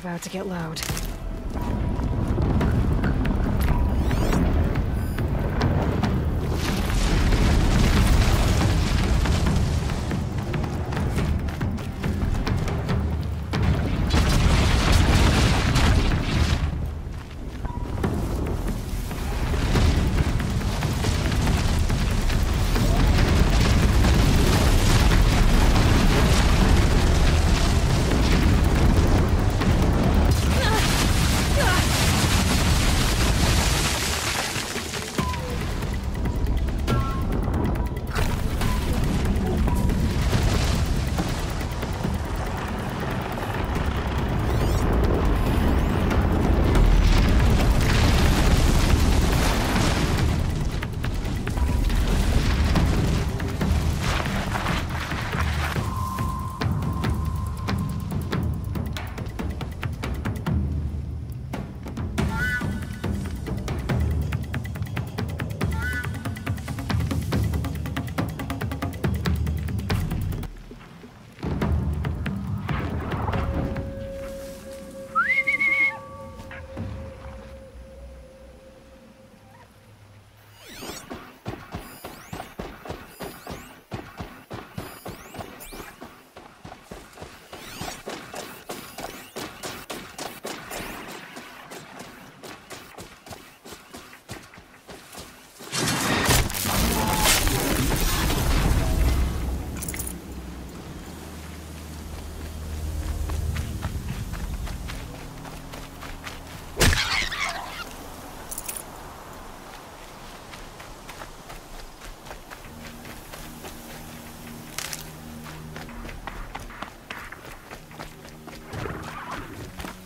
about to get loud.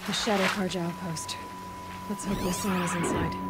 The Shadow Carja outpost. Let's hope this sign is inside.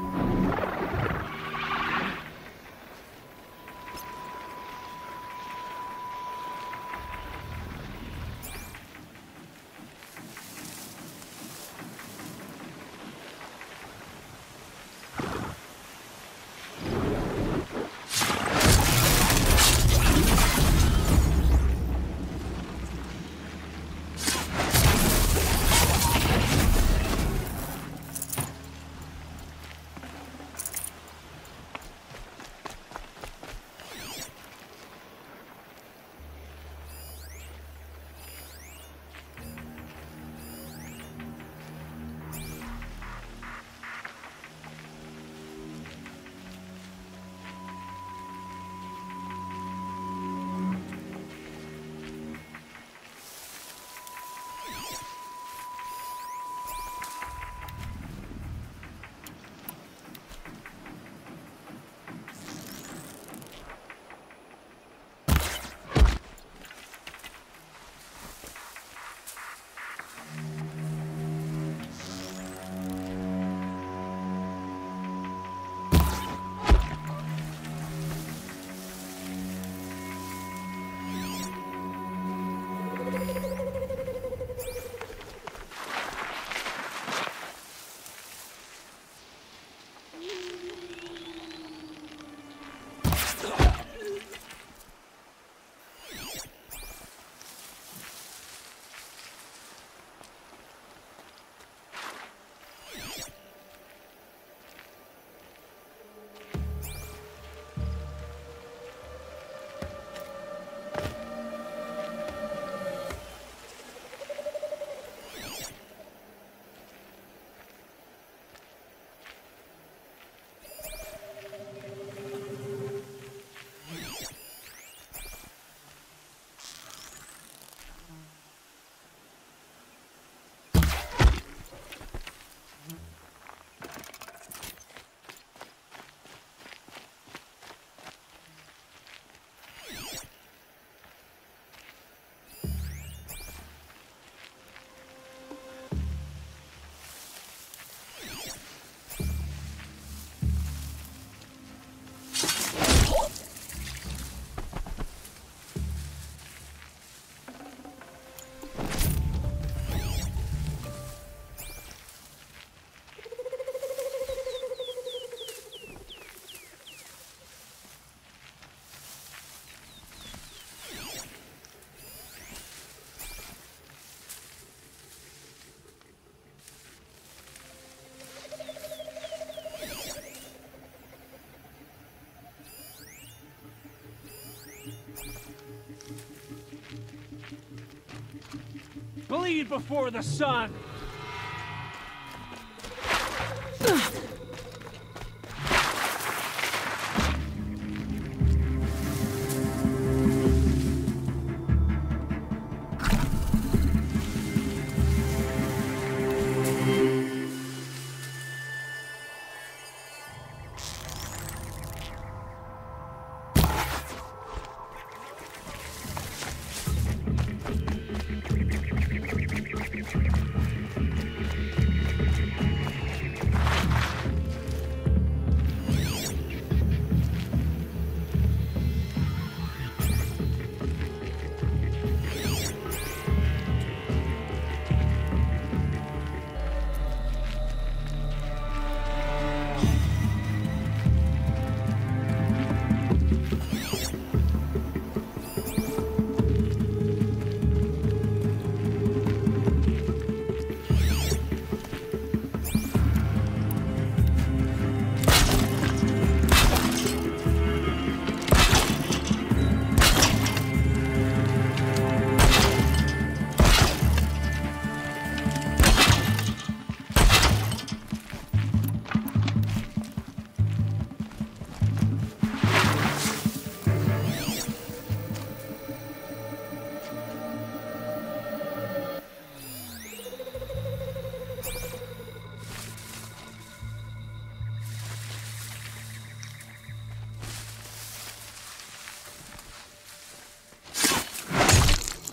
Bleed before the sun!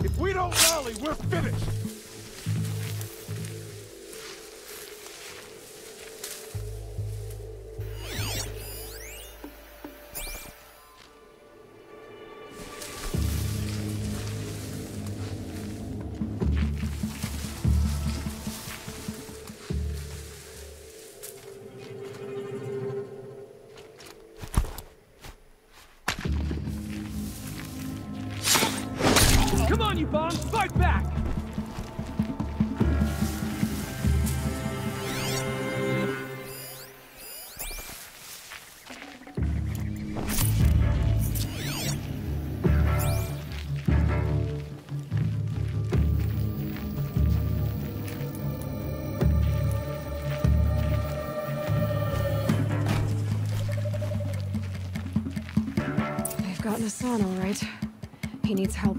If we don't rally, we're finished! Come on, you bombs! Fight back! They've gotten the son, all right. He needs help.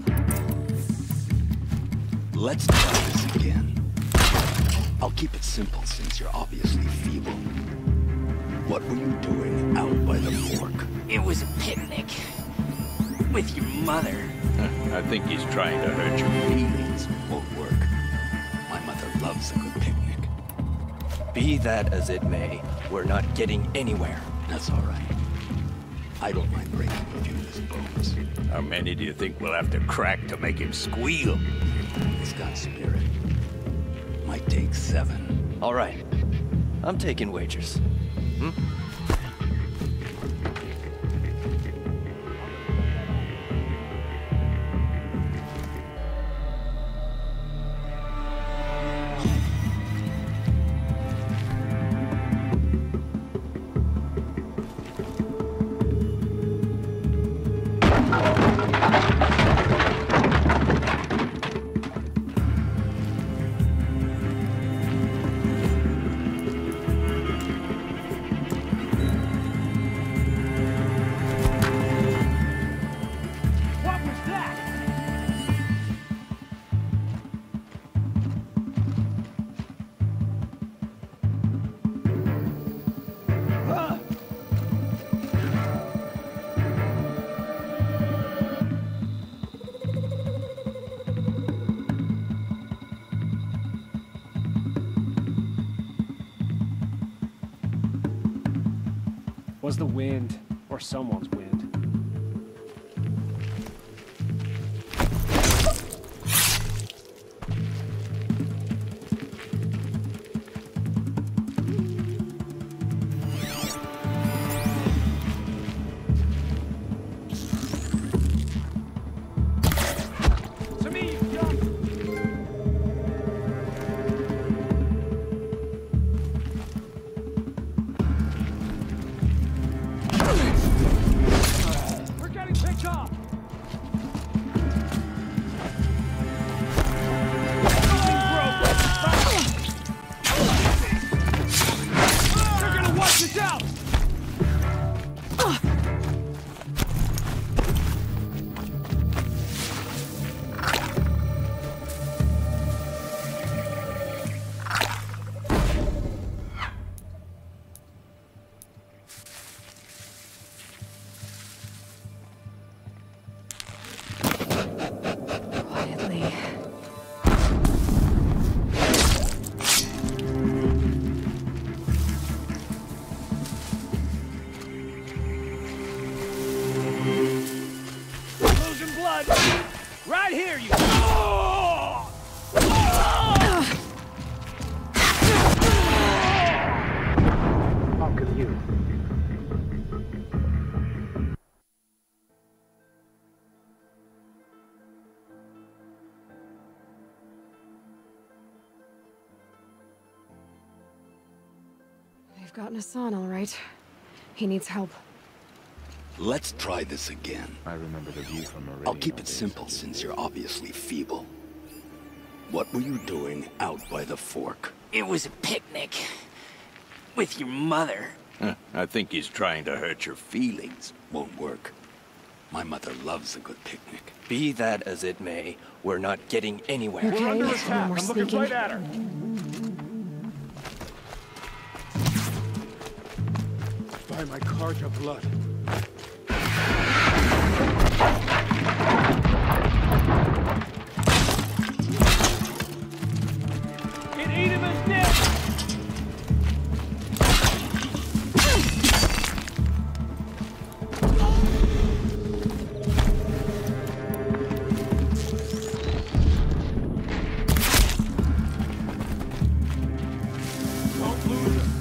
Let's try this again. I'll keep it simple since you're obviously feeble. What were you doing out by the fork? It was a picnic. With your mother. I think he's trying to hurt your feelings. Won't work. My mother loves a good picnic. Be that as it may, we're not getting anywhere. That's all right. I don't mind breaking a few of his bones. How many do you think we'll have to crack to make him squeal? He's got spirit. Might take 7. All right. I'm taking wagers. Was the wind, or someone's wind. right here, you... Fuck you. They've gotten Hassan, all right. He needs help. Let's try this again. I remember the view from Meridian. I'll keep it simple since you're obviously feeble. What were you doing out by the fork? It was a picnic. With your mother. I think he's trying to hurt your feelings. Won't work. My mother loves a good picnic. Be that as it may, we're not getting anywhere. Okay, We're under no attack. more I'm looking sneaking. right at her. By my Karja blood. It ate him as dead! Don't lose him.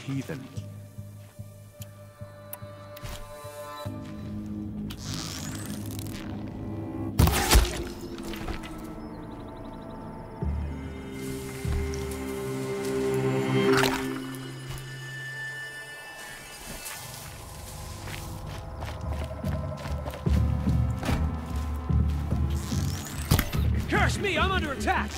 Heathen. Curse me, I'm under attack!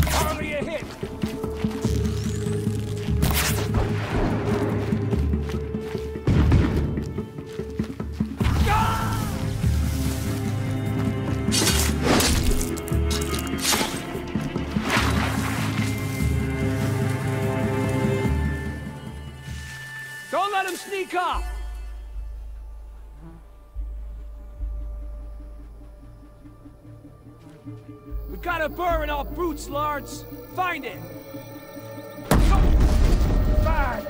Hardly a hit! Don't let him sneak up! We got a burr in our boots, Lords! Find it! Bang!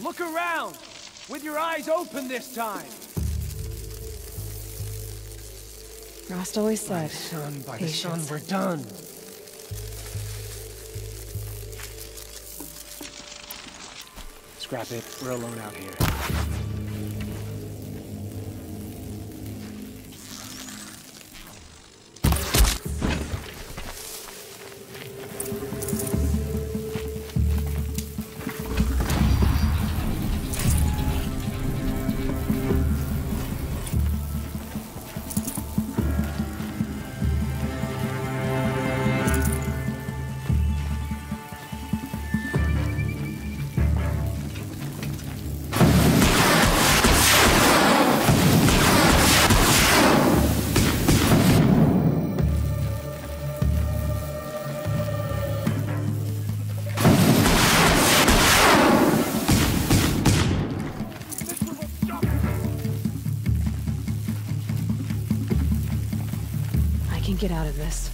Look around! With your eyes open this time! Rost always said, Son, by the patience. sun, we're done! Scrap it. We're alone out here. I can get out of this.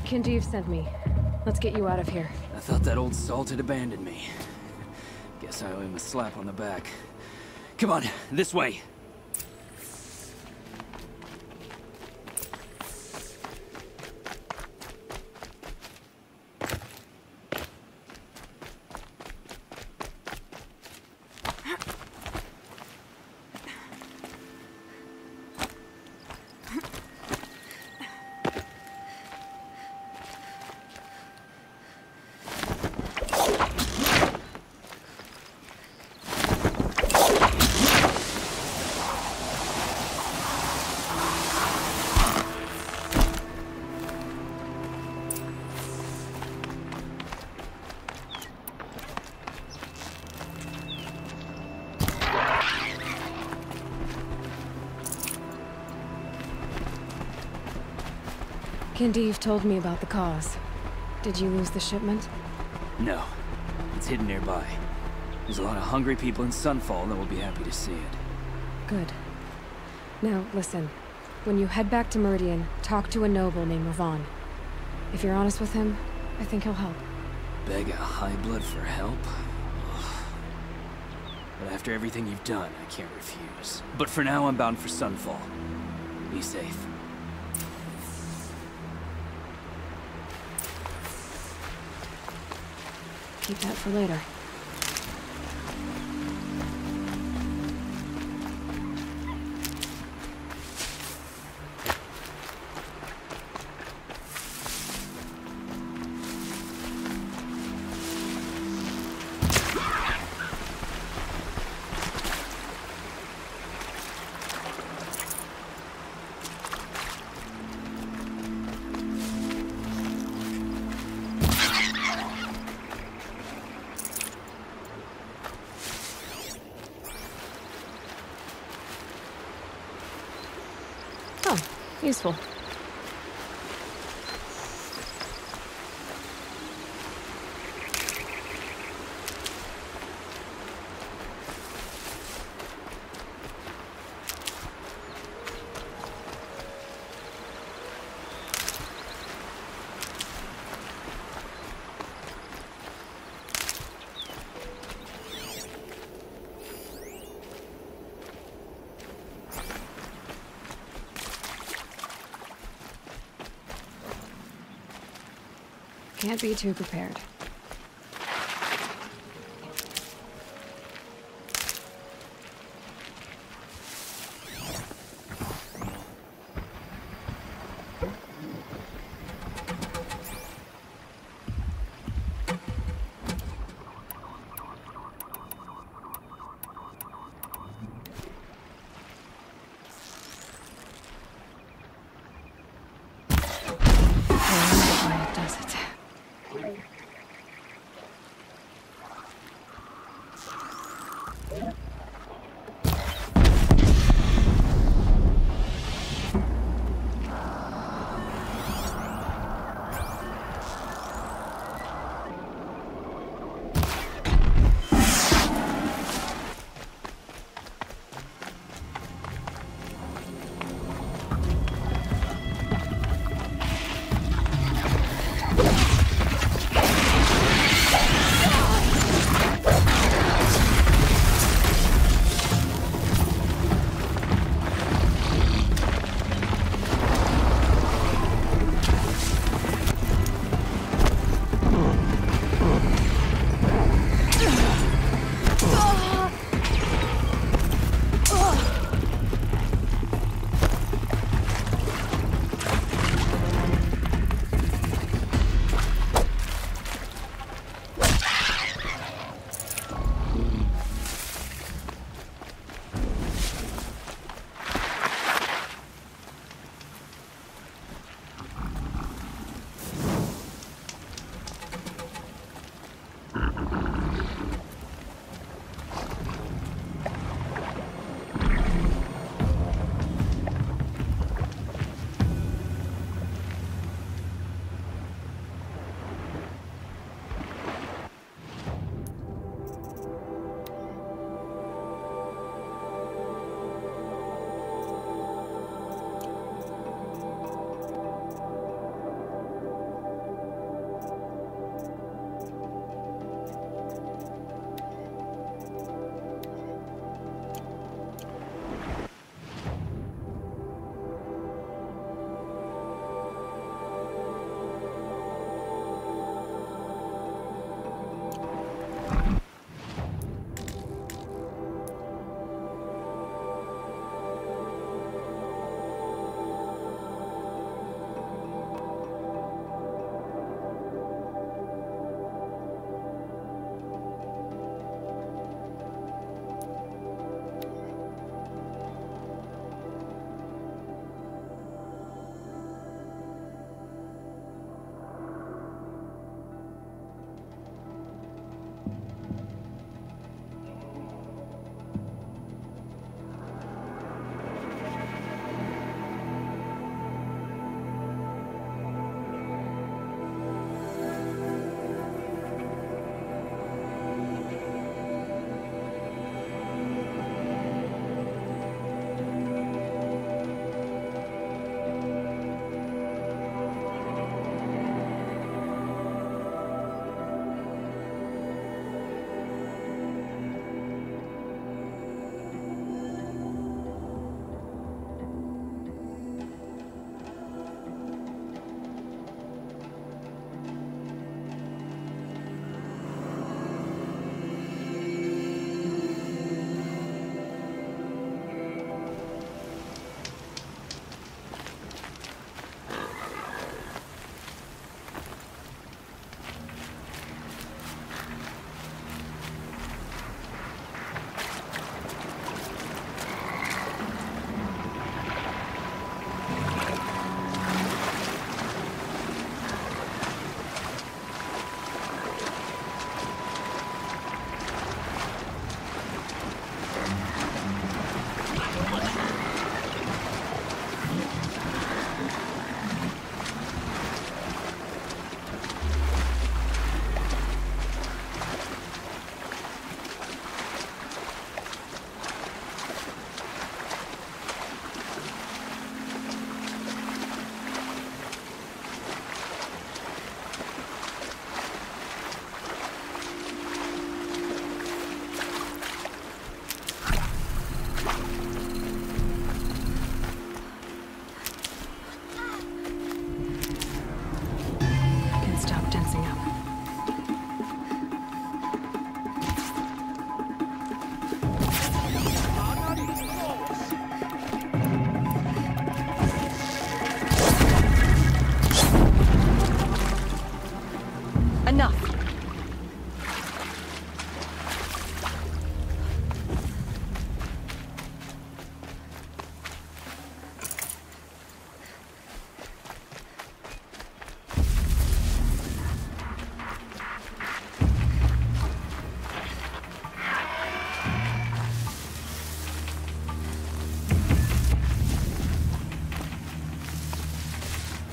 Kinjeev sent me. Let's get you out of here. I thought that old salt had abandoned me. Guess I owe him a slap on the back. Come on, this way. Kindeev told me about the cause. Did you lose the shipment? No. It's hidden nearby. There's a lot of hungry people in Sunfall that will be happy to see it. Good. Now, listen. When you head back to Meridian, talk to a noble named Ravon. If you're honest with him, I think he'll help. Beg a high blood for help? But after everything you've done, I can't refuse. But for now, I'm bound for Sunfall. Be safe. Keep that for later. Useful. Can't be too prepared. Does it?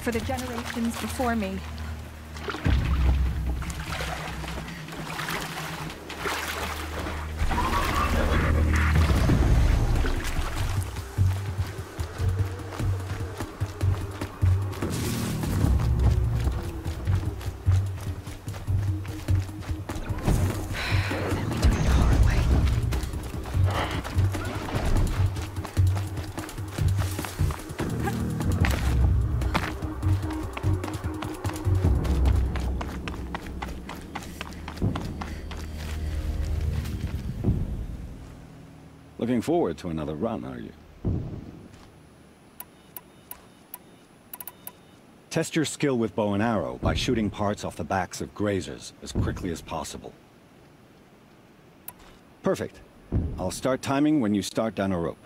for the generations before me. Looking forward to another run, are you? Test your skill with bow and arrow by shooting parts off the backs of grazers as quickly as possible. Perfect. I'll start timing when you start down a rope.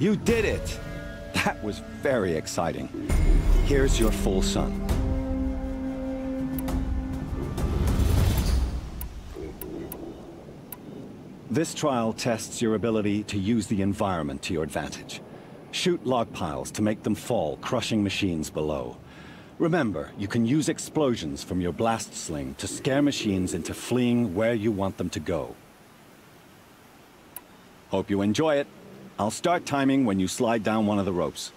You did it! That was very exciting. Here's your full sun. This trial tests your ability to use the environment to your advantage. Shoot log piles to make them fall, crushing machines below. Remember, you can use explosions from your blast sling to scare machines into fleeing where you want them to go. Hope you enjoy it. I'll start timing when you slide down one of the ropes.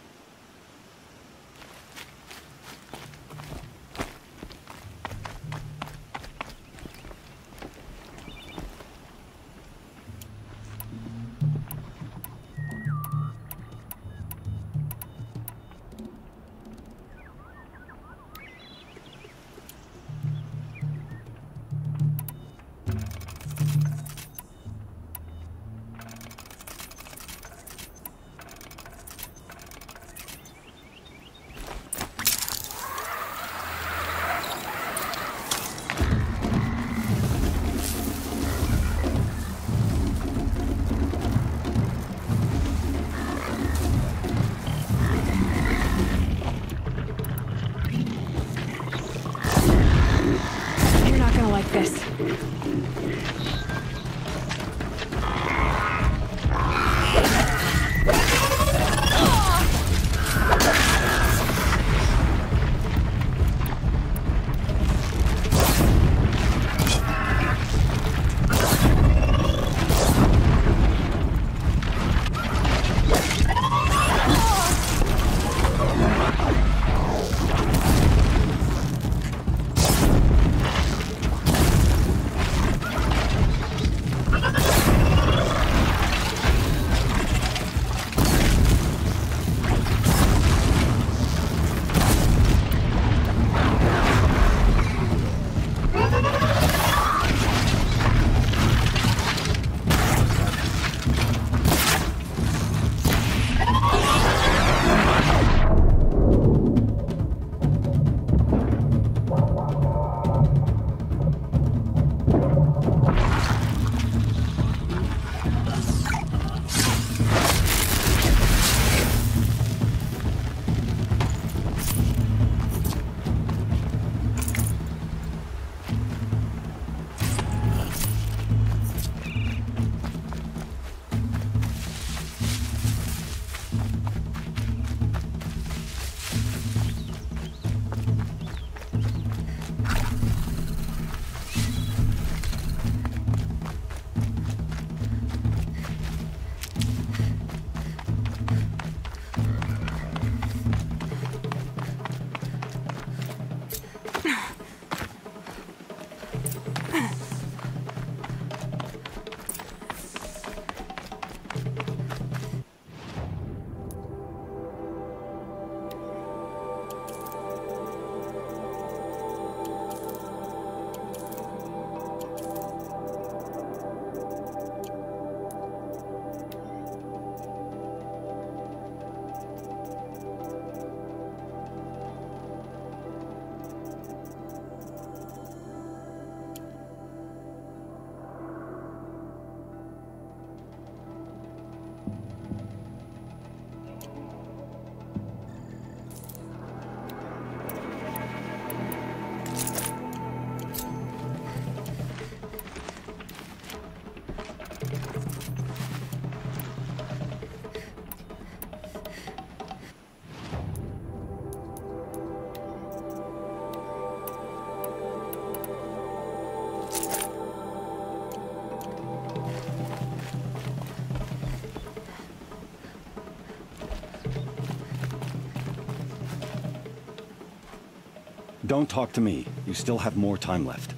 Don't talk to me. You still have more time left.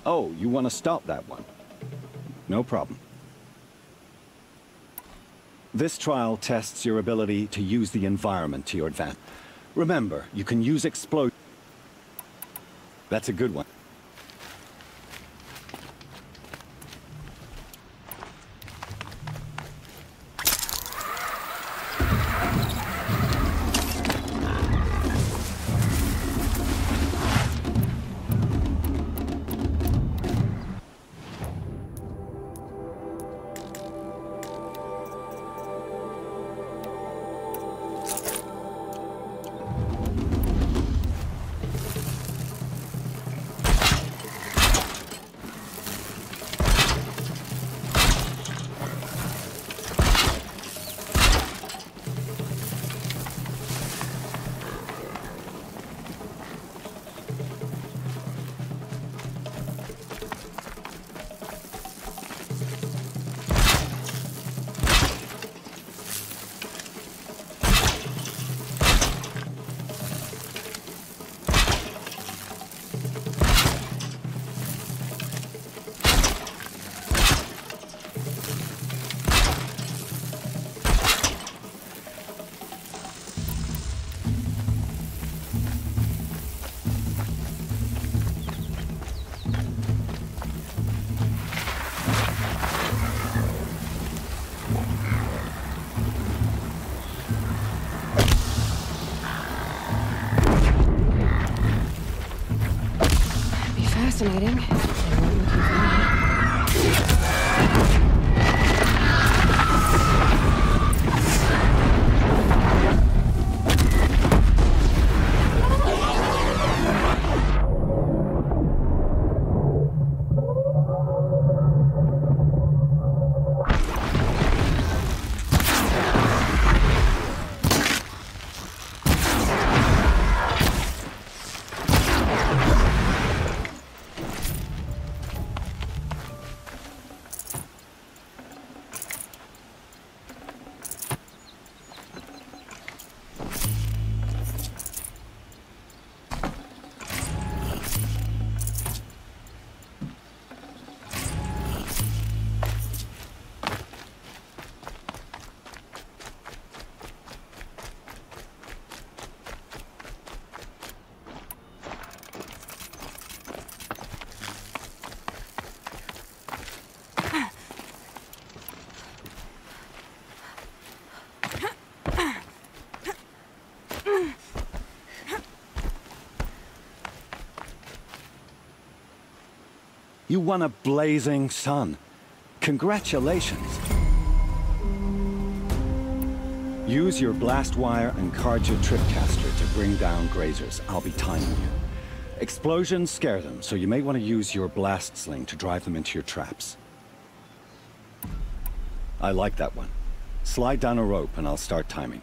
Oh, you want to stop that one? No problem. This trial tests your ability to use the environment to your advantage. Remember, you can use explosion. That's a good one. Fascinating. They weren't looking for me. You won a blazing sun. Congratulations. Use your blast wire and Carja tripcaster to bring down grazers. I'll be timing you. Explosions scare them, so you may want to use your blast sling to drive them into your traps. I like that one. Slide down a rope and I'll start timing.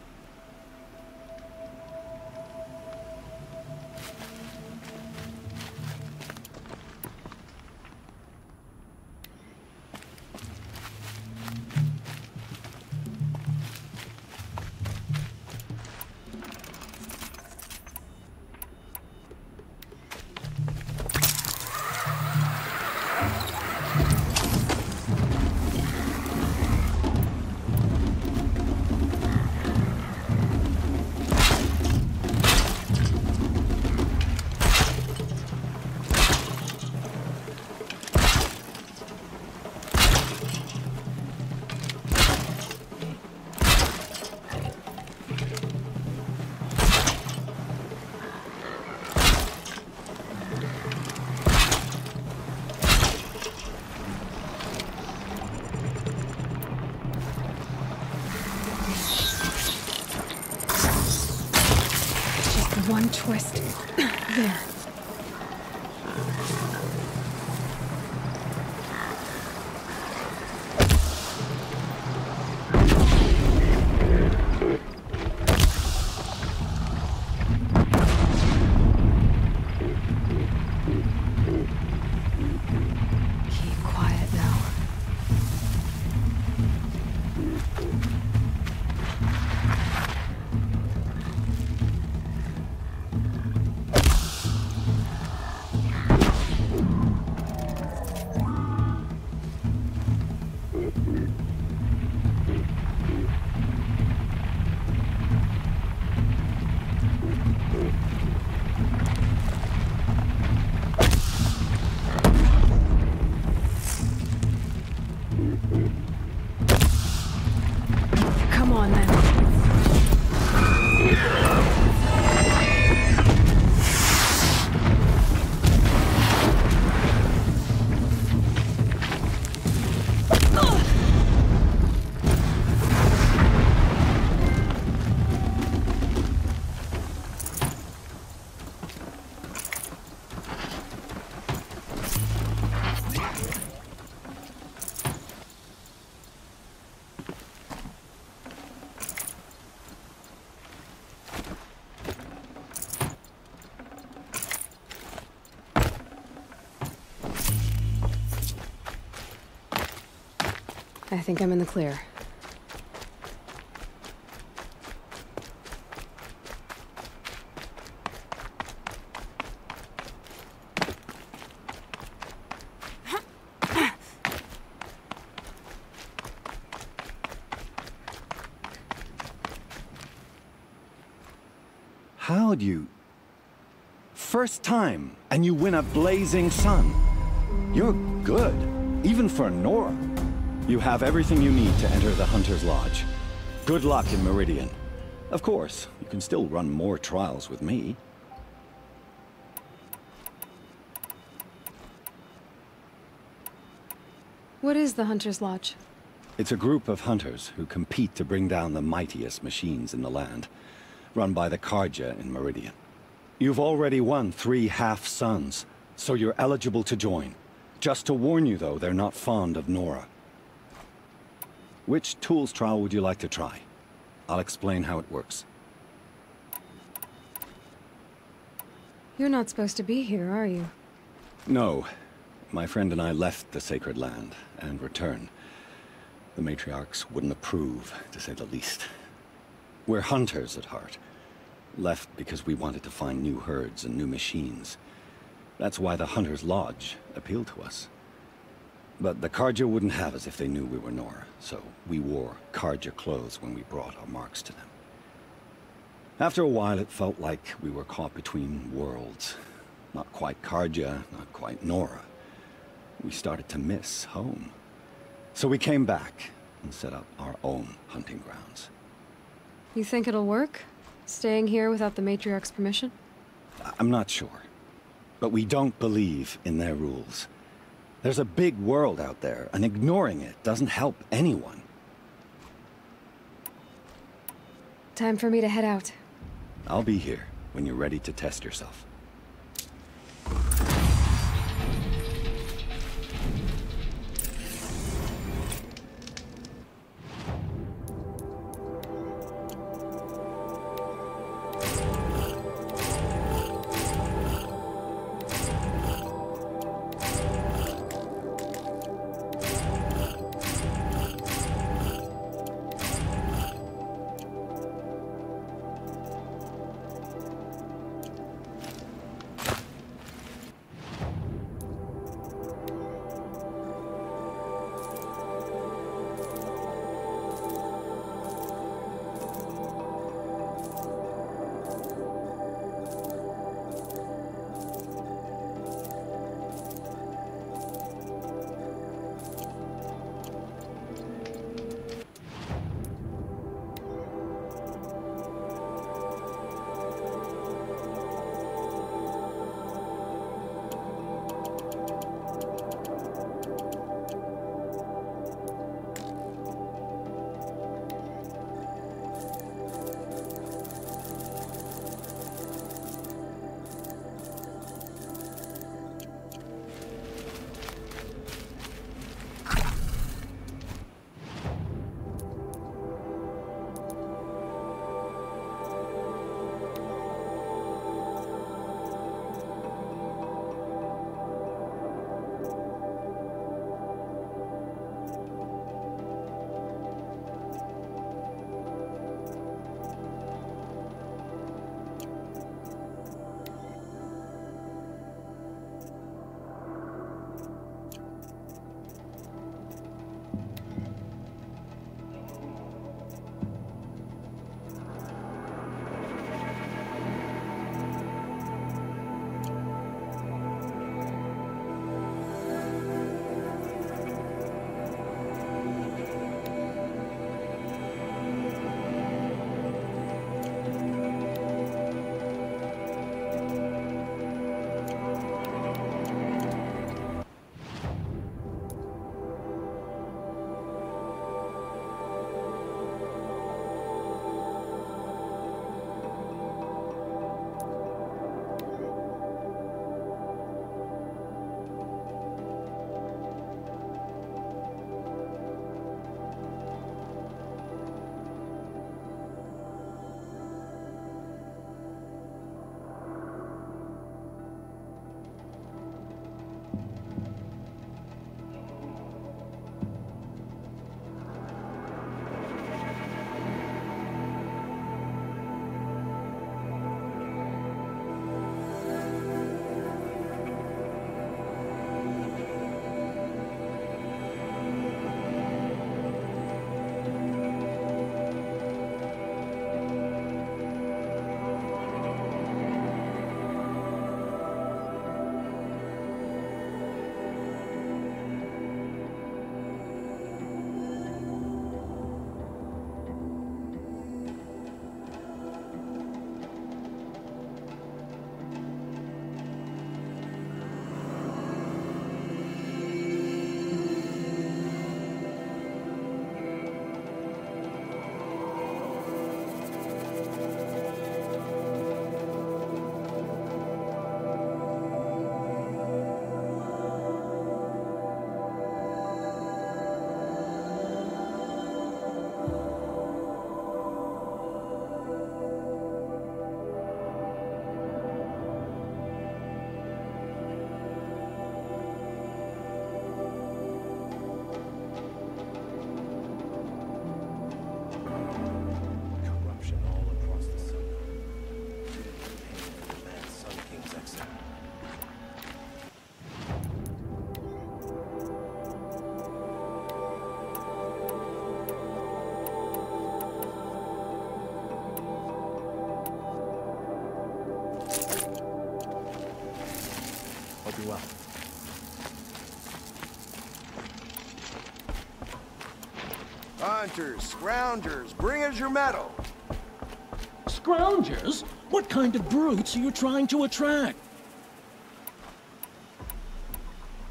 One twist. There. Keep quiet now. I think I'm in the clear. How'd you... First time, and you win a blazing sun. You're good, even for Nora. You have everything you need to enter the Hunter's Lodge. Good luck in Meridian. Of course, you can still run more trials with me. What is the Hunter's Lodge? It's a group of hunters who compete to bring down the mightiest machines in the land, run by the Carja in Meridian. You've already won 3 half-suns, so you're eligible to join. Just to warn you, though, they're not fond of Nora. Which tools trial would you like to try? I'll explain how it works. You're not supposed to be here, are you? No. My friend and I left the Sacred Land and returned. The matriarchs wouldn't approve, to say the least. We're hunters at heart. Left because we wanted to find new herds and new machines. That's why the Hunter's Lodge appealed to us. But the Carja wouldn't have us if they knew we were Nora, so we wore Carja clothes when we brought our marks to them. After a while, it felt like we were caught between worlds. Not quite Carja, not quite Nora. We started to miss home. So we came back and set up our own hunting grounds. You think it'll work? Staying here without the matriarch's permission? I'm not sure. But we don't believe in their rules. There's a big world out there, and ignoring it doesn't help anyone. Time for me to head out. I'll be here when you're ready to test yourself. Hope you're well. Hunters, scroungers, bring us your metal. Scroungers? What kind of brutes are you trying to attract?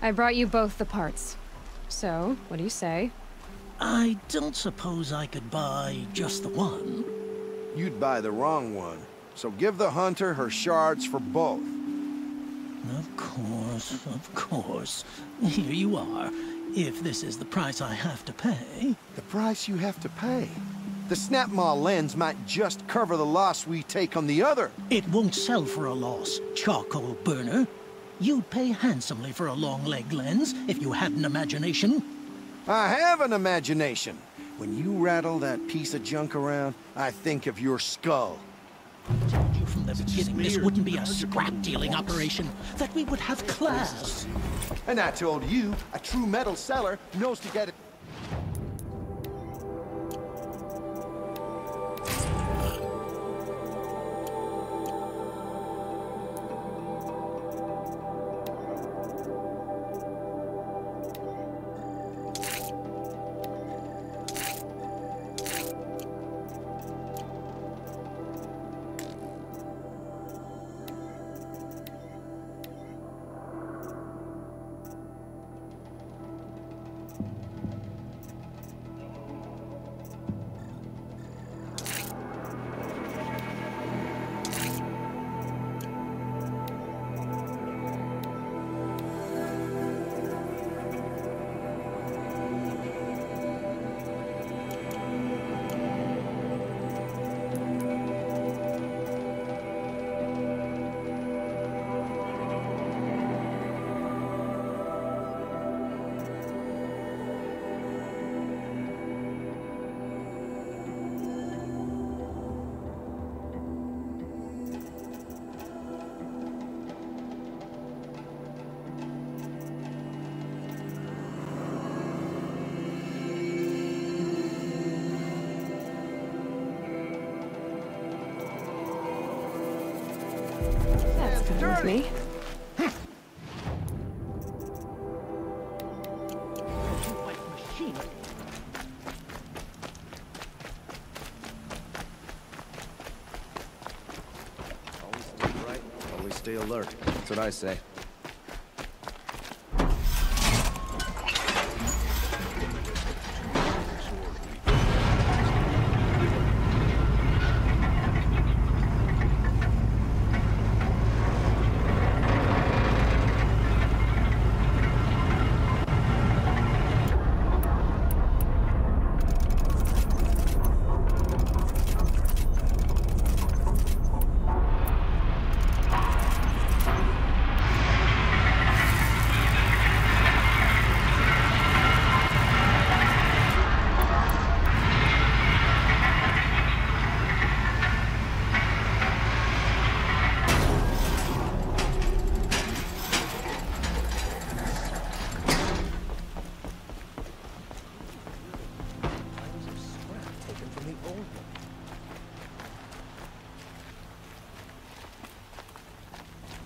I brought you both the parts. So, what do you say? I don't suppose I could buy just the one. You'd buy the wrong one. So give the hunter her shards for both. Of course, of course. Here you are. If this is the price I have to pay. The price you have to pay? The Snapmaw lens might just cover the loss we take on the other. It won't sell for a loss, charcoal burner. You'd pay handsomely for a long leg lens if you had an imagination. I have an imagination. When you rattle that piece of junk around, I think of your skull. I told you from the beginning this wouldn't be a scrap-dealing operation, that we would have class. And I told you, a true metal seller knows to get it. That's fine with me. Always stay right, always stay alert. That's what I say.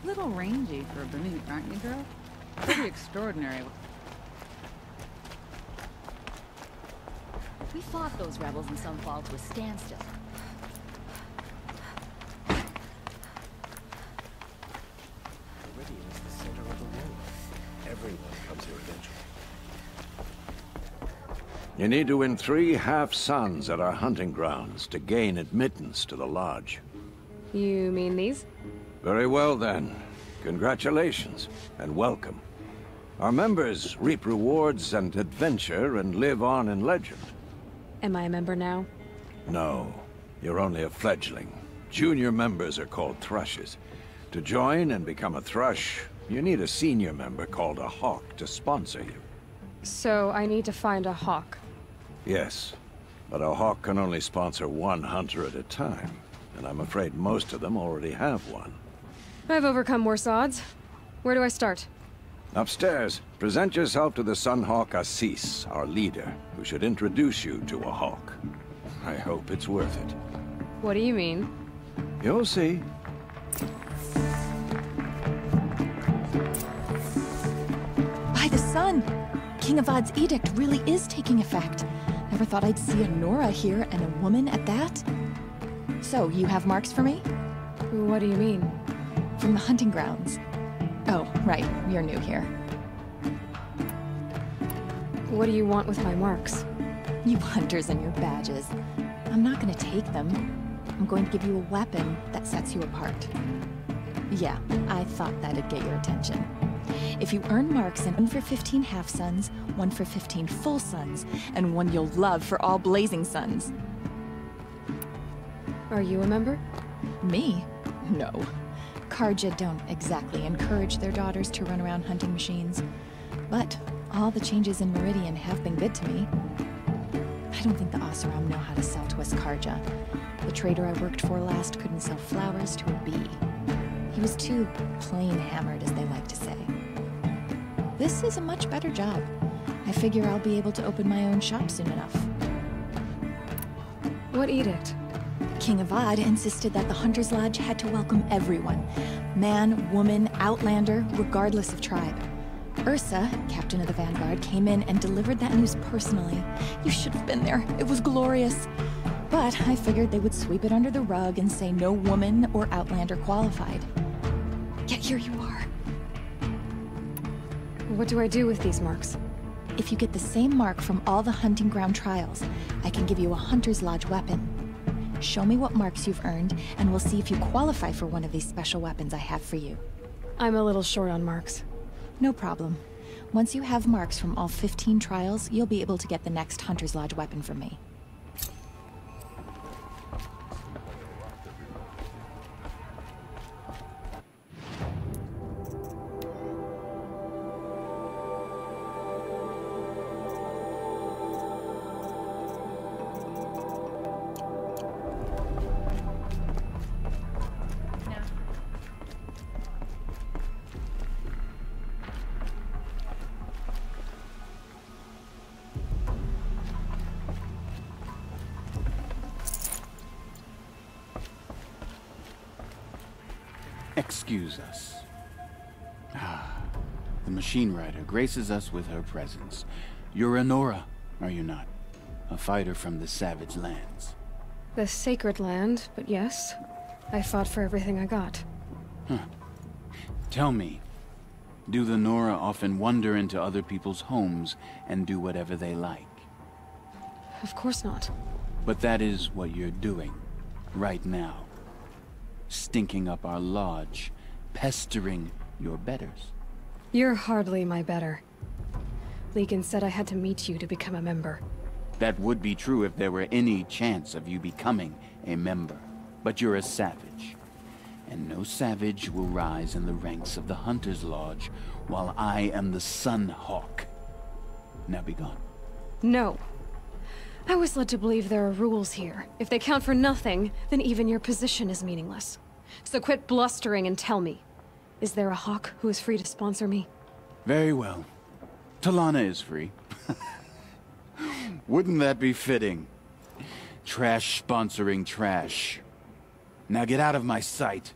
Little rangy for a Banute, aren't you, girl? Pretty extraordinary. We fought those rebels in Sunfall to a standstill. Meridian is the center of the world. Everyone comes here eventually. You need to win 3 half-suns at our hunting grounds to gain admittance to the lodge. You mean these? Very well, then. Congratulations, and welcome. Our members reap rewards and adventure and live on in legend. Am I a member now? No, you're only a fledgling. Junior members are called thrushes. To join and become a thrush, you need a senior member called a hawk to sponsor you. So I need to find a hawk. Yes, but a hawk can only sponsor 1 hunter at a time, and I'm afraid most of them already have one. I've overcome worse odds. Where do I start? Upstairs, present yourself to the Sunhawk Assis, our leader, who should introduce you to a hawk. I hope it's worth it. What do you mean? You'll see. done! King Avad's edict really is taking effect. Never thought I'd see a Nora here, and a woman at that. So, you have marks for me? What do you mean? From the hunting grounds. Oh, right, you're new here. What do you want with my marks? You hunters and your badges. I'm not gonna take them. I'm going to give you a weapon that sets you apart. Yeah, I thought that'd get your attention. If you earn marks in 1 for 15 half-suns, 1 for 15 full suns, and 1 you'll love for all blazing suns. Are you a member? Me? No. Karja don't exactly encourage their daughters to run around hunting machines. But all the changes in Meridian have been good to me. I don't think the Oseram know how to sell to us Karja. The trader I worked for last couldn't sell flowers to a bee. He was too plain-hammered, as they like to say. This is a much better job. I figure I'll be able to open my own shop soon enough. What edict? King Avad insisted that the Hunter's Lodge had to welcome everyone. Man, woman, outlander, regardless of tribe. Ursa, captain of the Vanguard, came in and delivered that news personally. You should have been there. It was glorious. But I figured they would sweep it under the rug and say no woman or outlander qualified. Yet here you are. What do I do with these marks? If you get the same mark from all the hunting ground trials, I can give you a Hunter's Lodge weapon. Show me what marks you've earned, and we'll see if you qualify for one of these special weapons I have for you. I'm a little short on marks. No problem. Once you have marks from all 15 trials, you'll be able to get the next Hunter's Lodge weapon from me. Excuse us. The machine rider graces us with her presence. You're a Nora, are you not? A fighter from the savage lands. The sacred land, but yes. I fought for everything I got. Tell me, do the Nora often wander into other people's homes and do whatever they like? Of course not. But that is what you're doing, right now. Stinking up our lodge, pestering your betters. You're hardly my better. Legan said I had to meet you to become a member. That would be true if there were any chance of you becoming a member. But you're a savage. And no savage will rise in the ranks of the Hunter's Lodge while I am the Sun Hawk. Now be gone. No. I was led to believe there are rules here. If they count for nothing, then even your position is meaningless. So quit blustering and tell me. Is there a hawk who is free to sponsor me? Very well. Talana is free. Wouldn't that be fitting? Trash sponsoring trash. Now get out of my sight.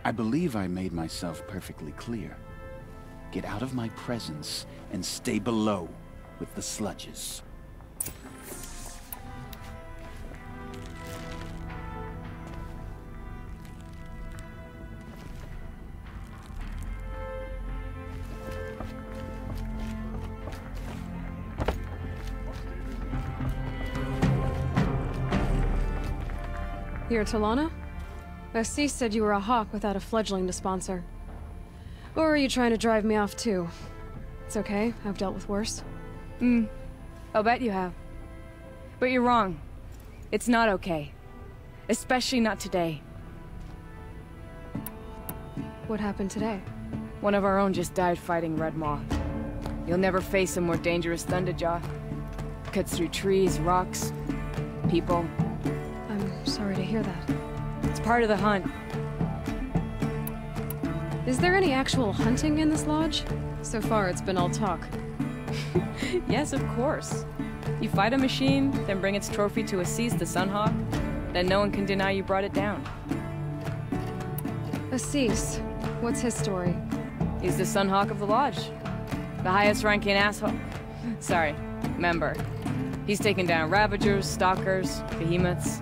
I believe I made myself perfectly clear. Get out of my presence and stay below with the sludges. You're Talana? Assis said you were a hawk without a fledgling to sponsor. Or are you trying to drive me off too? It's okay, I've dealt with worse. I'll bet you have. But you're wrong. It's not okay. Especially not today. What happened today? One of our own just died fighting Red Maw. You'll never face a more dangerous Thunderjaw. Cuts through trees, rocks, people. I'm sorry to hear that. It's part of the hunt. Is there any actual hunting in this lodge? So far, it's been all talk. Yes, of course. You fight a machine, then bring its trophy to Assis the Sunhawk, then no one can deny you brought it down. Assis, what's his story? He's the Sunhawk of the Lodge. The highest-ranking asshole... Sorry, member. He's taken down Ravagers, Stalkers, Behemoths.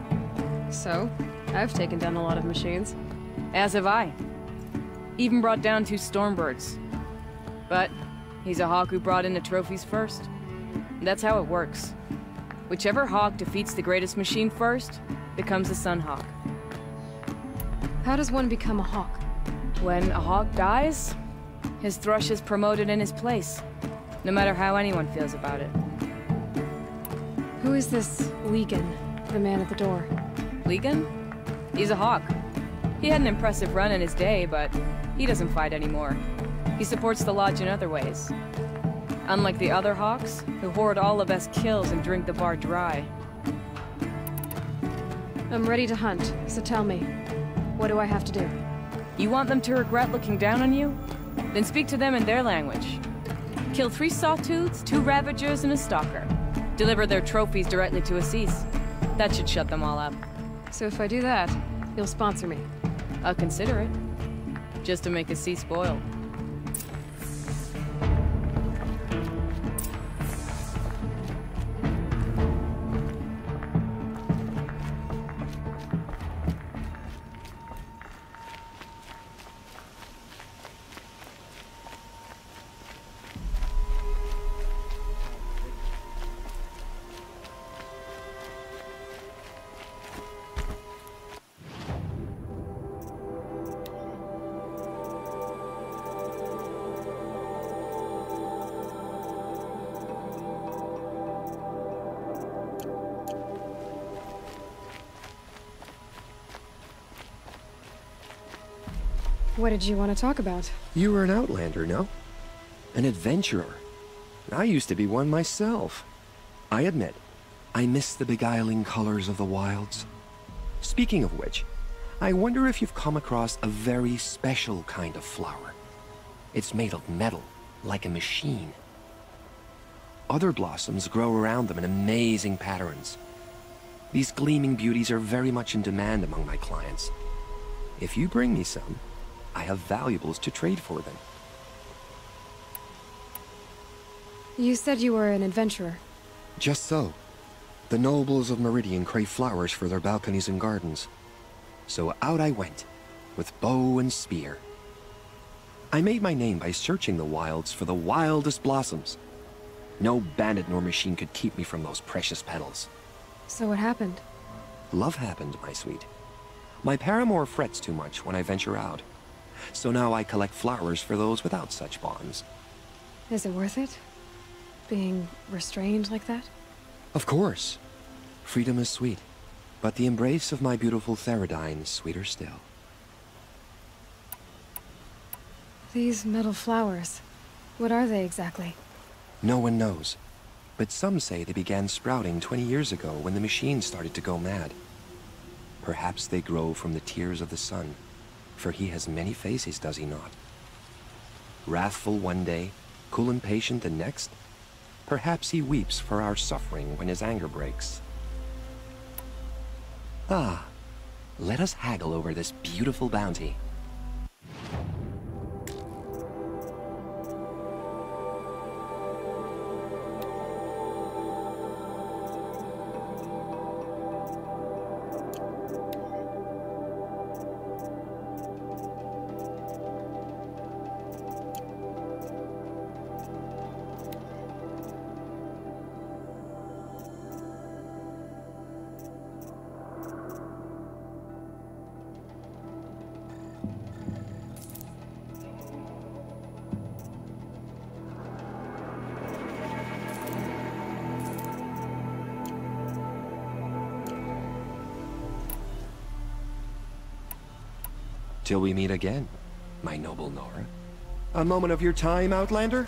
So, I've taken down a lot of machines. As have I. Even brought down 2 Stormbirds. But he's a Hawk who brought in the trophies first. That's how it works. Whichever Hawk defeats the greatest machine first, becomes a Sunhawk. How does one become a Hawk? When a Hawk dies, his Thrush is promoted in his place, no matter how anyone feels about it. Who is this Legan, the man at the door? Legan? He's a Hawk. He had an impressive run in his day, but he doesn't fight anymore. He supports the Lodge in other ways. Unlike the other Hawks, who hoard all of us kills and drink the bar dry. I'm ready to hunt, so tell me, what do I have to do? You want them to regret looking down on you? Then speak to them in their language. Kill 3 Sawtooths, 2 Ravagers, and a Stalker. Deliver their trophies directly to Assis. That should shut them all up. So if I do that, you'll sponsor me? I'll consider it. Just to make Assis spoiled. What did you want to talk about? You were an outlander, no? An adventurer. I used to be one myself. I admit, I miss the beguiling colors of the wilds. Speaking of which, I wonder if you've come across a very special kind of flower. It's made of metal, like a machine. Other blossoms grow around them in amazing patterns. These gleaming beauties are very much in demand among my clients. If you bring me some, I have valuables to trade for them. You said you were an adventurer. Just so. The nobles of Meridian crave flowers for their balconies and gardens. So out I went, with bow and spear. I made my name by searching the wilds for the wildest blossoms. No bandit nor machine could keep me from those precious petals. So what happened? Love happened, my sweet. My paramour frets too much when I venture out. So now I collect flowers for those without such bonds. Is it worth it? Being restrained like that? Of course. Freedom is sweet, but the embrace of my beautiful Theridine is sweeter still. These metal flowers, what are they exactly? No one knows, but some say they began sprouting 20 years ago when the machines started to go mad. Perhaps they grow from the tears of the sun, for he has many faces, does he not? Wrathful one day, cool and patient the next. Perhaps he weeps for our suffering when his anger breaks. Ah, let us haggle over this beautiful bounty. Till we meet again, my noble Nora. A moment of your time, Outlander?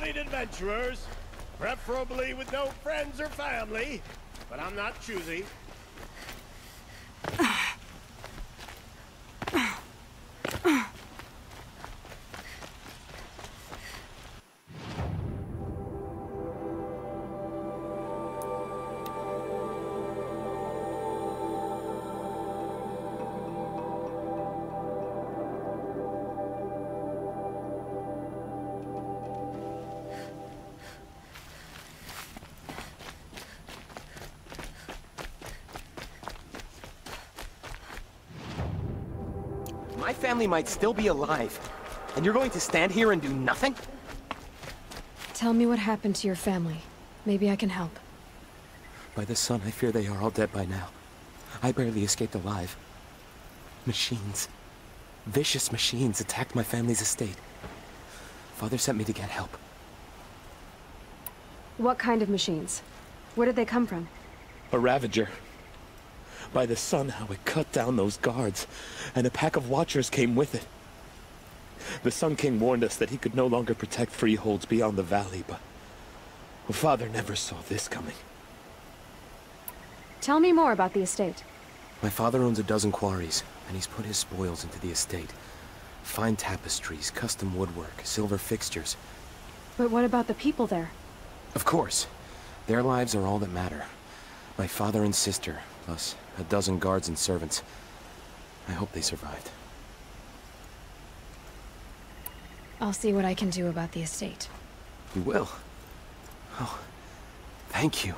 able-bodied adventurers, preferably with no friends or family, but I'm not choosy. My family might still be alive, and you're going to stand here and do nothing? Tell me what happened to your family. Maybe I can help. By the sun, I fear they are all dead by now. I barely escaped alive. Machines. Vicious machines attacked my family's estate. Father sent me to get help. What kind of machines? Where did they come from? A Ravager. By the sun, how it cut down those guards, and a pack of watchers came with it. The Sun King warned us that he could no longer protect freeholds beyond the valley, but Father never saw this coming. Tell me more about the estate. My father owns a dozen quarries, and he's put his spoils into the estate. Fine tapestries, custom woodwork, silver fixtures. But what about the people there? Of course. Their lives are all that matter. My father and sister, plus a dozen guards and servants. I hope they survived. I'll see what I can do about the estate. You will? Oh, thank you.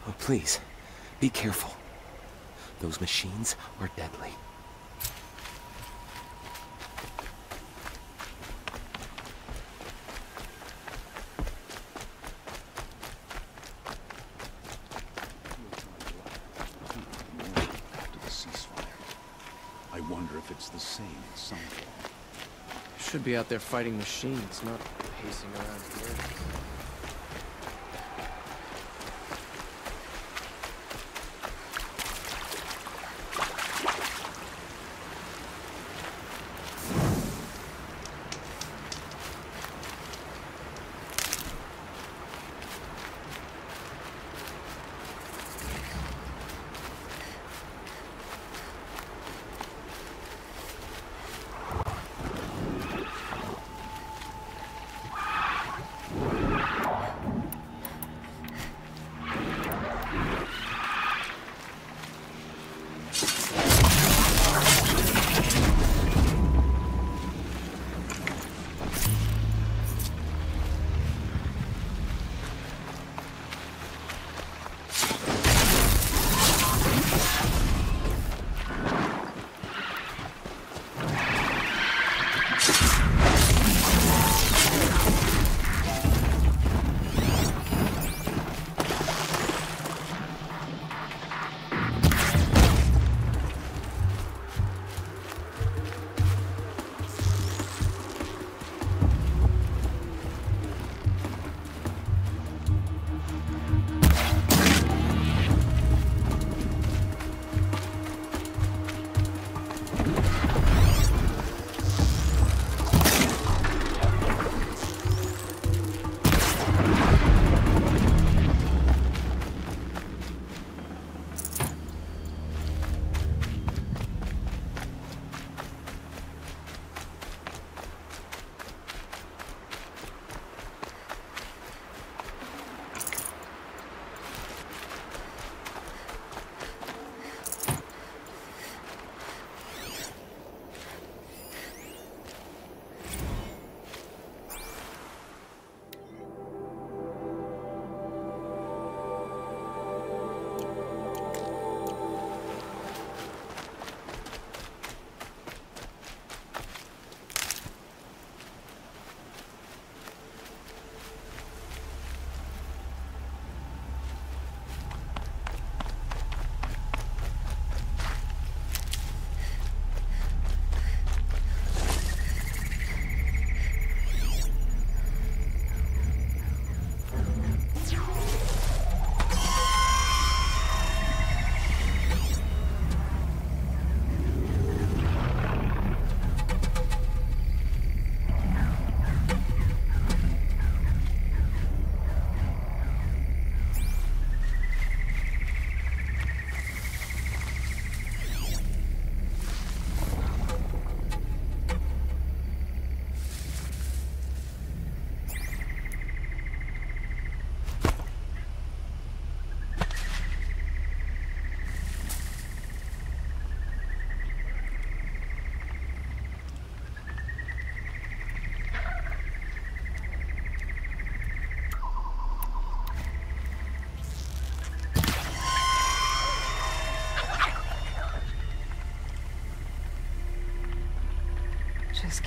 Oh, please, be careful. Those machines are deadly. I wonder if it's the same in Sunfall. Should be out there fighting machines, not pacing around here.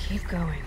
keep going.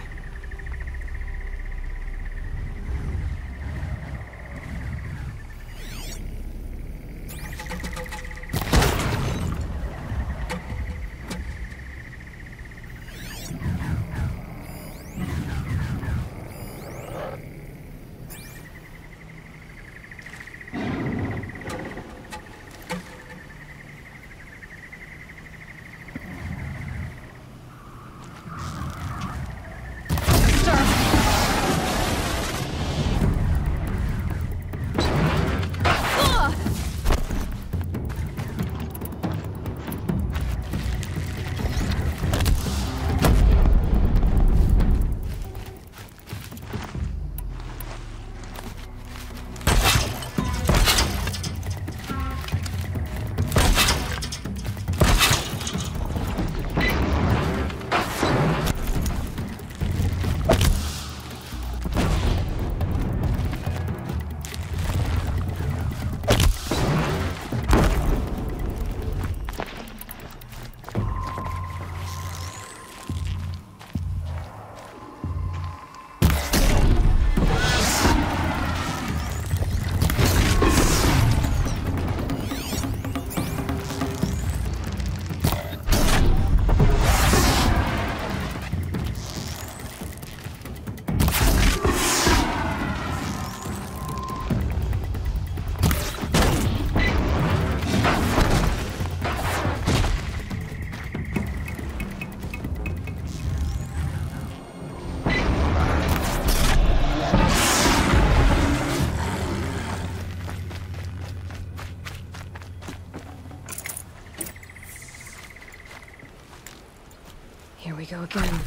Here we go again.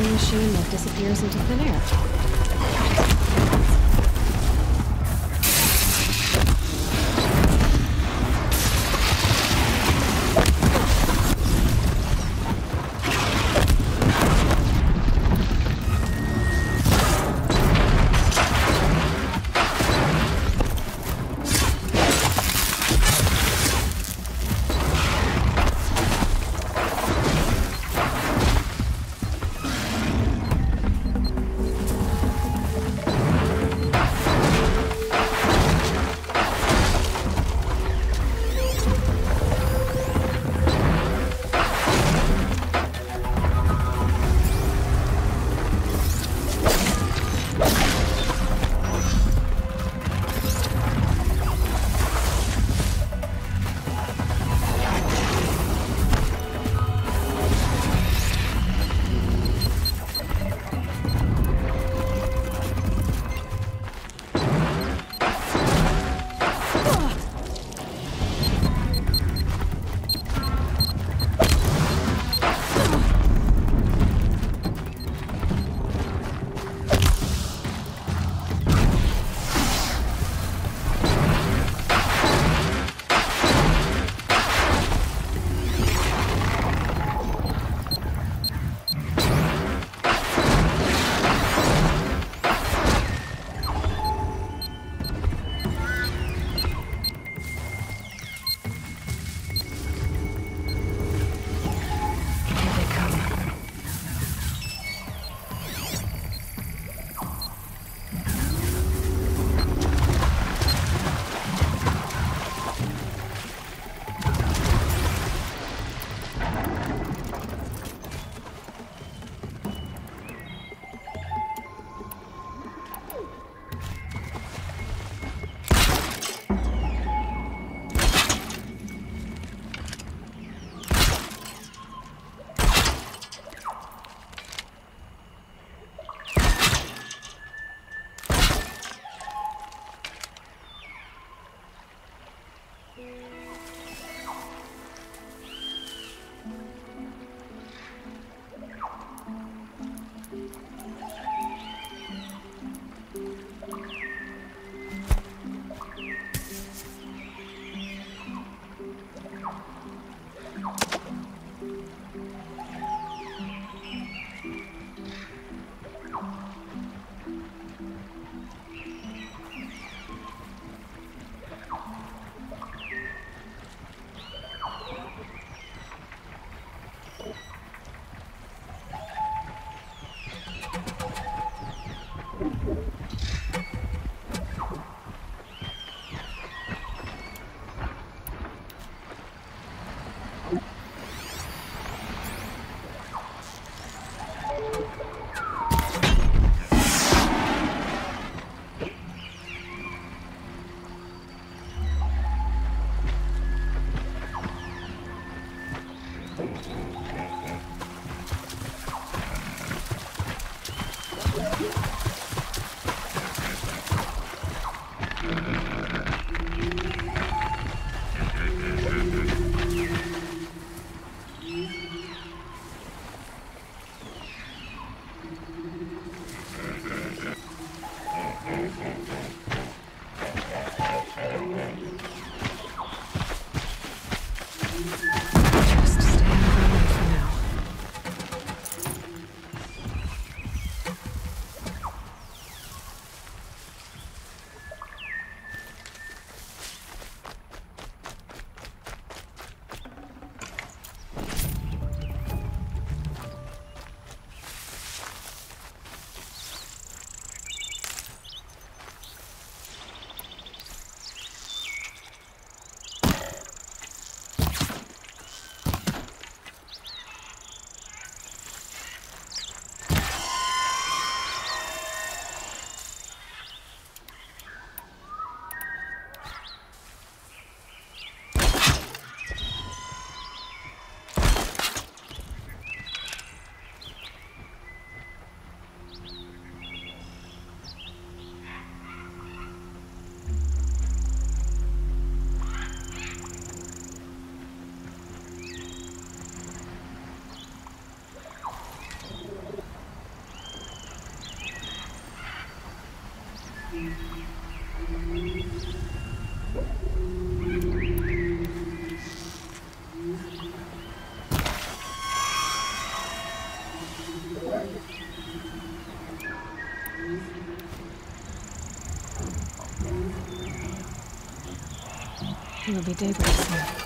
Machine that disappears into thin air. It'll be daybreak soon.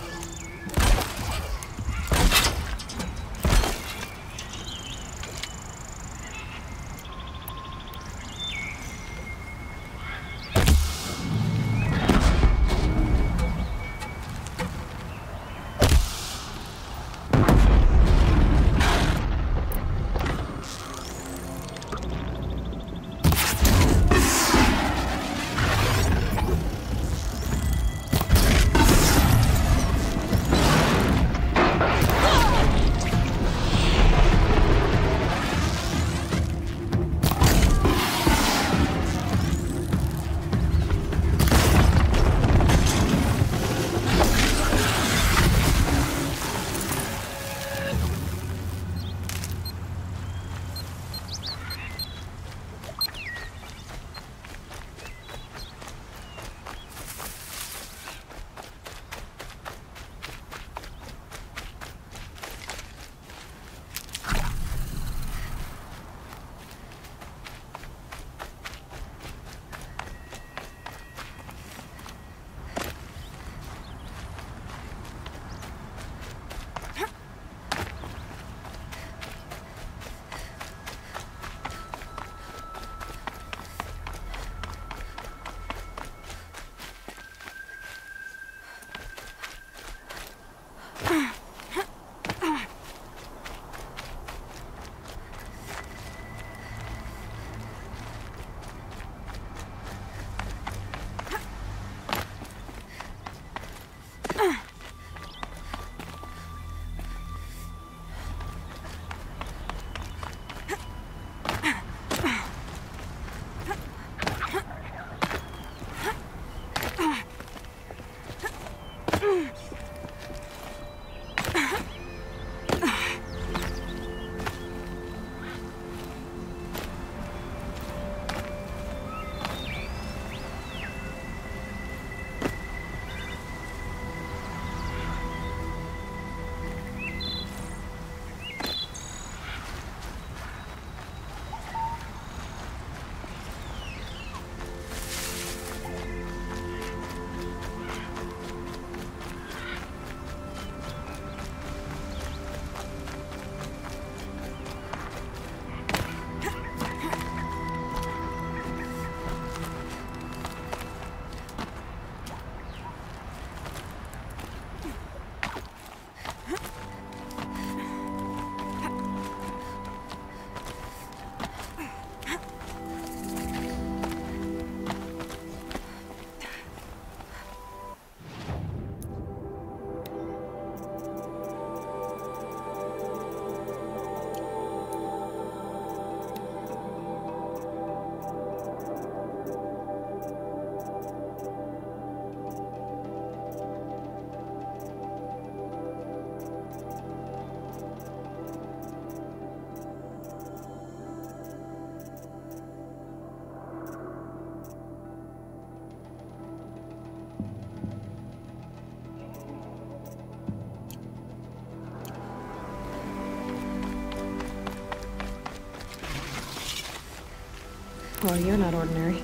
Well, you're not ordinary.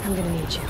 I'm gonna need you.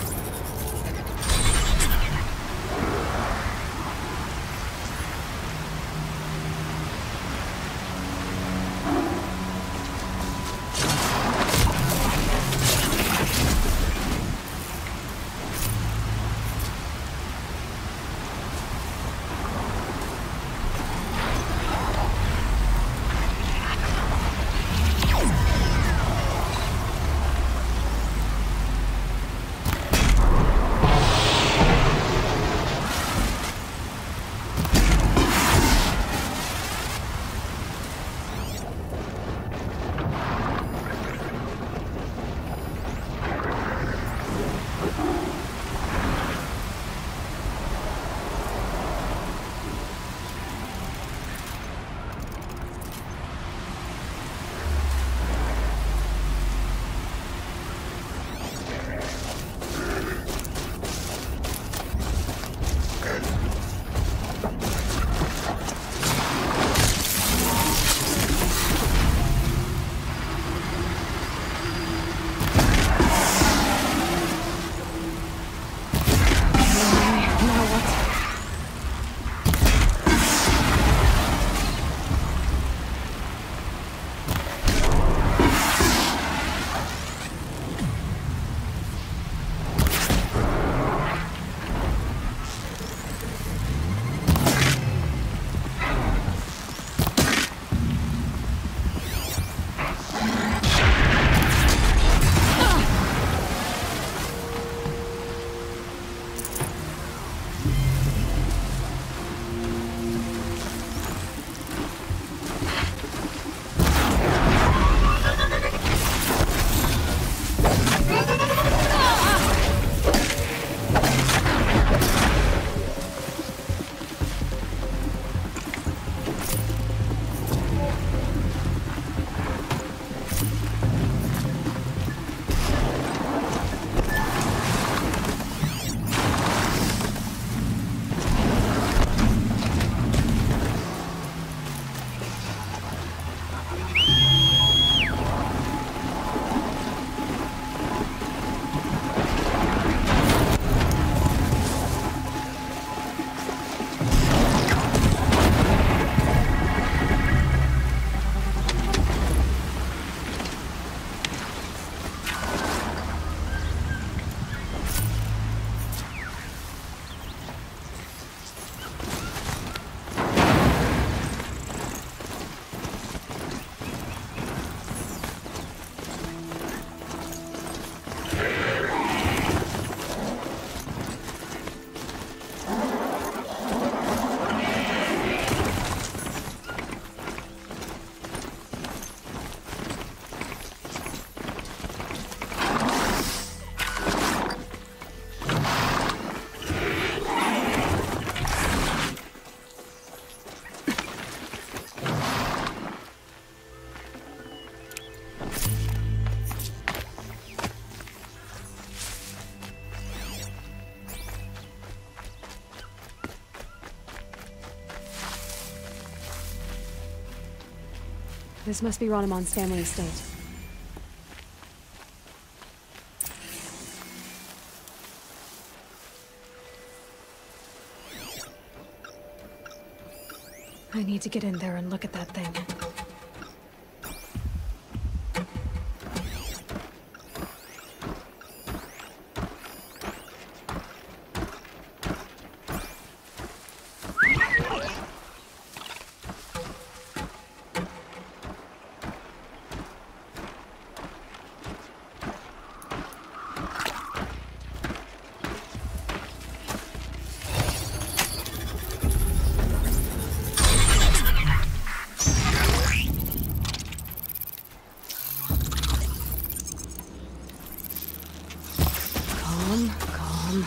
This must be Ronamon's family estate. I need to get in there and look at that thing. Calm.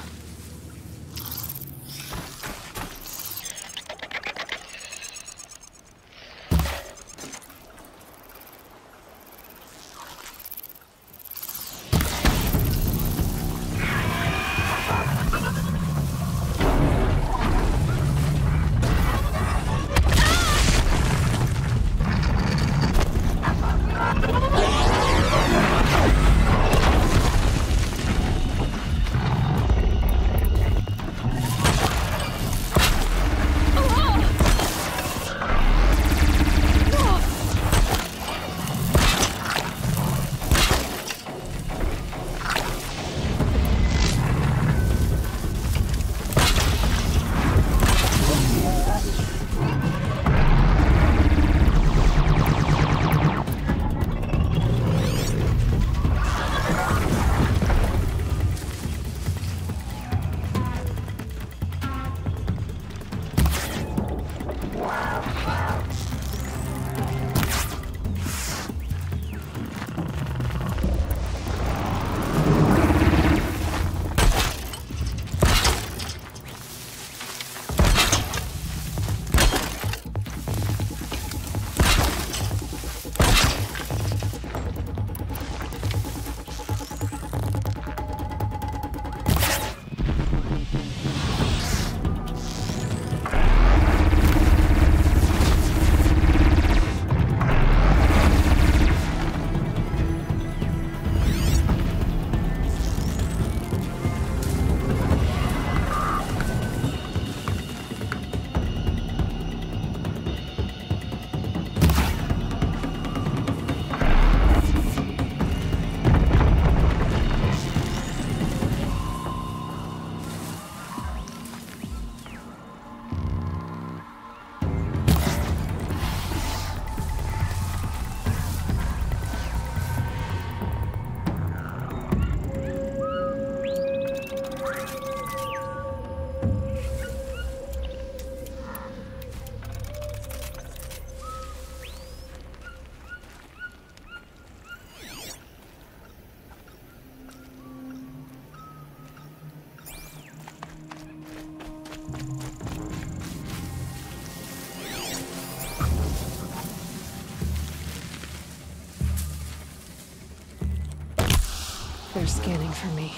They're scanning for me.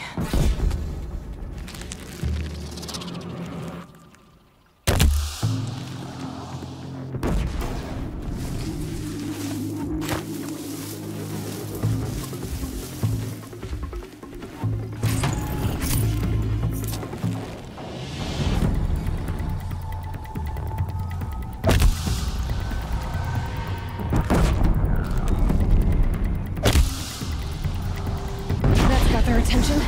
Their attention.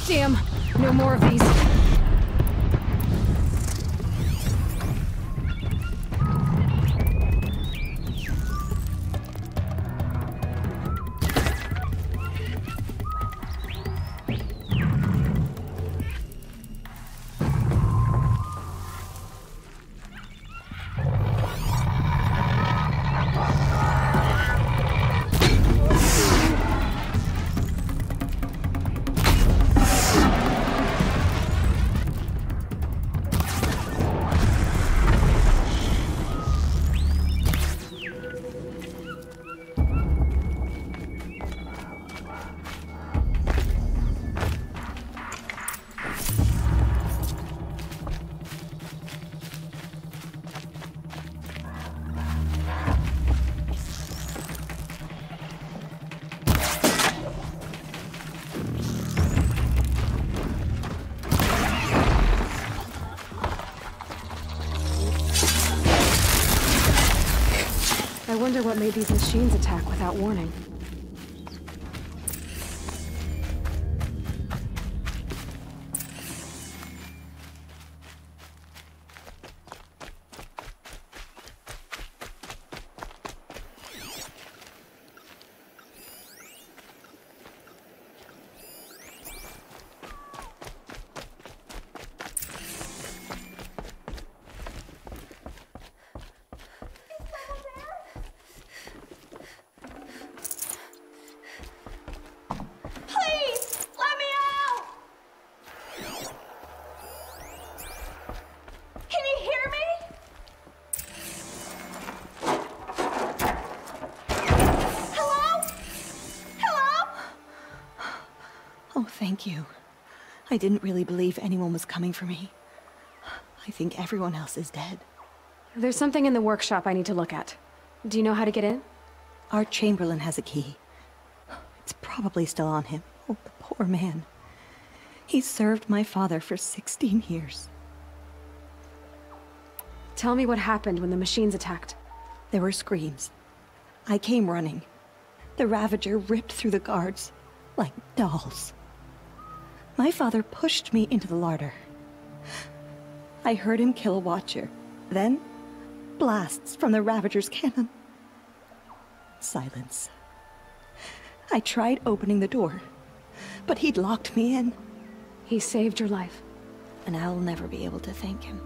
Damn, no more of these. I wonder what made these machines attack without warning. Oh, thank you. I didn't really believe anyone was coming for me. I think everyone else is dead. There's something in the workshop I need to look at. Do you know how to get in? Our Chamberlain has a key. It's probably still on him. Oh, the poor man. He served my father for 16 years. Tell me what happened when the machines attacked. There were screams. I came running. The Ravager ripped through the guards like dolls. My father pushed me into the larder. I heard him kill a watcher. Then, blasts from the Ravager's cannon. Silence. I tried opening the door, but he'd locked me in. He saved your life. And I'll never be able to thank him.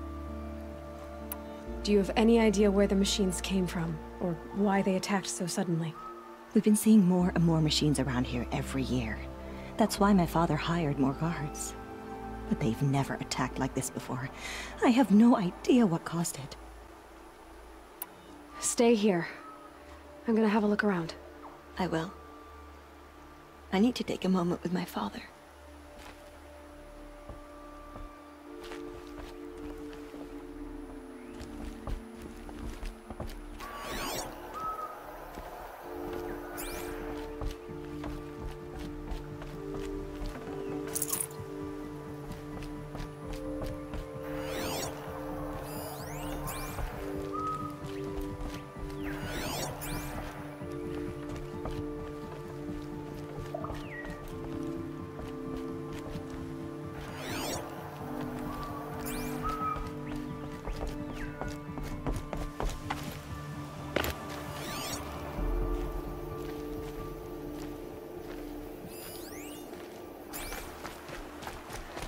Do you have any idea where the machines came from, or why they attacked so suddenly? We've been seeing more and more machines around here every year. That's why my father hired more guards. But they've never attacked like this before. I have no idea what caused it. Stay here. I'm gonna have a look around. I will. I need to take a moment with my father.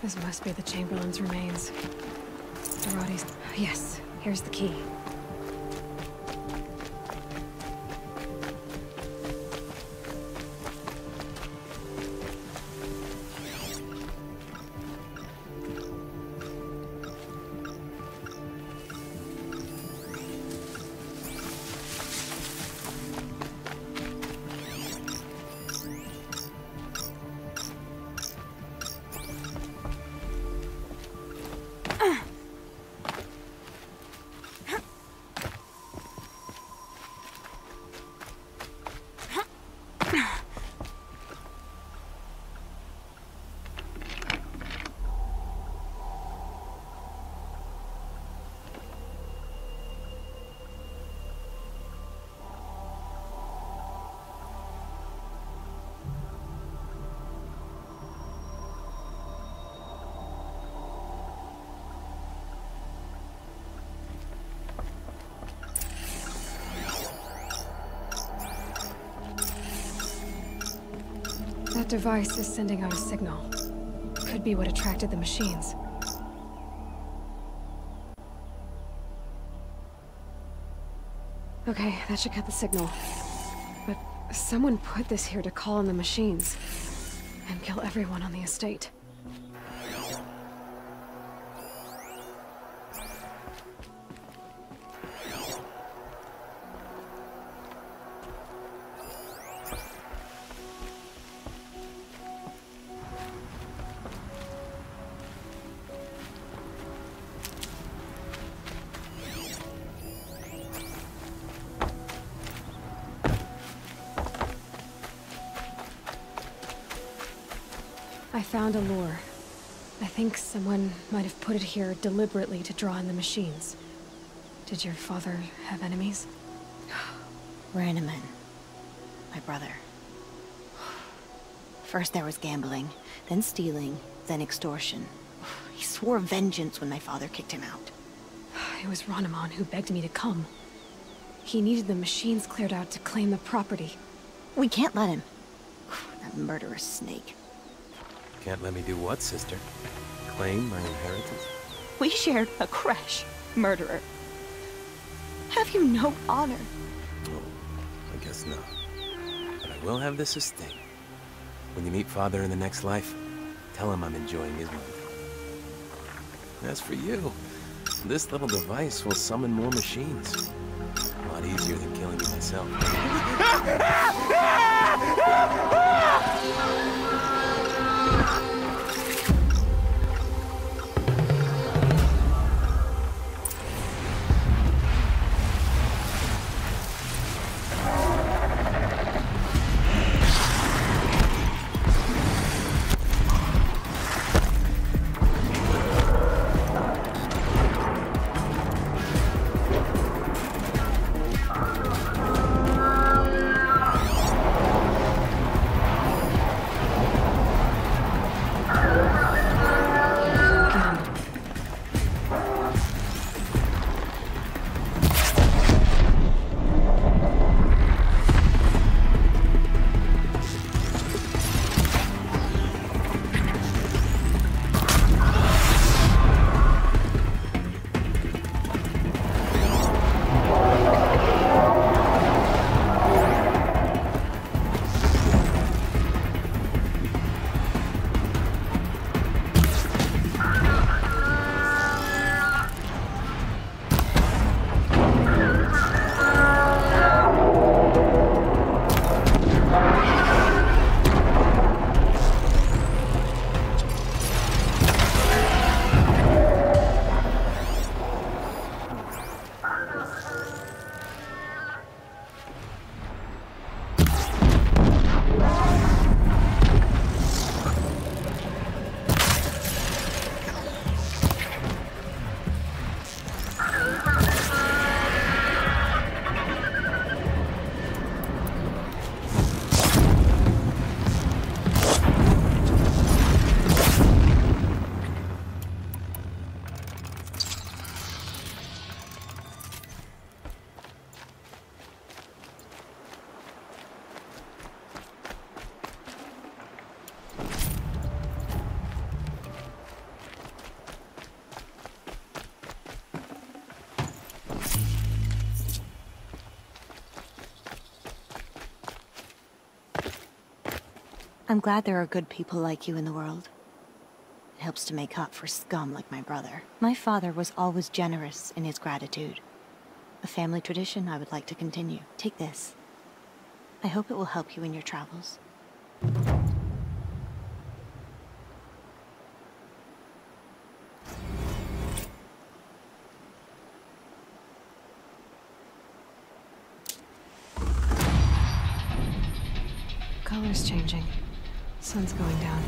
This must be the Chamberlain's remains. Dorothy's... Yes, here's the key. That device is sending out a signal. Could be what attracted the machines. Okay, that should cut the signal. But someone put this here to call on the machines and kill everyone on the estate. I found a lure. I think someone might have put it here deliberately to draw in the machines. Did your father have enemies? Ranneman. My brother. First there was gambling, then stealing, then extortion. He swore vengeance when my father kicked him out. It was Ranneman who begged me to come. He needed the machines cleared out to claim the property. We can't let him. That murderous snake. Can't let me do what, sister? Claim my inheritance? We shared a crash, murderer. Have you no honor? Oh, I guess not. But I will have this estate. When you meet Father in the next life, tell him I'm enjoying his money. As for you, this little device will summon more machines. A lot easier than killing you myself. I'm glad there are good people like you in the world. It helps to make up for scum like my brother. My father was always generous in his gratitude. A family tradition I would like to continue. Take this. I hope it will help you in your travels. Color's changing. Sun's going down.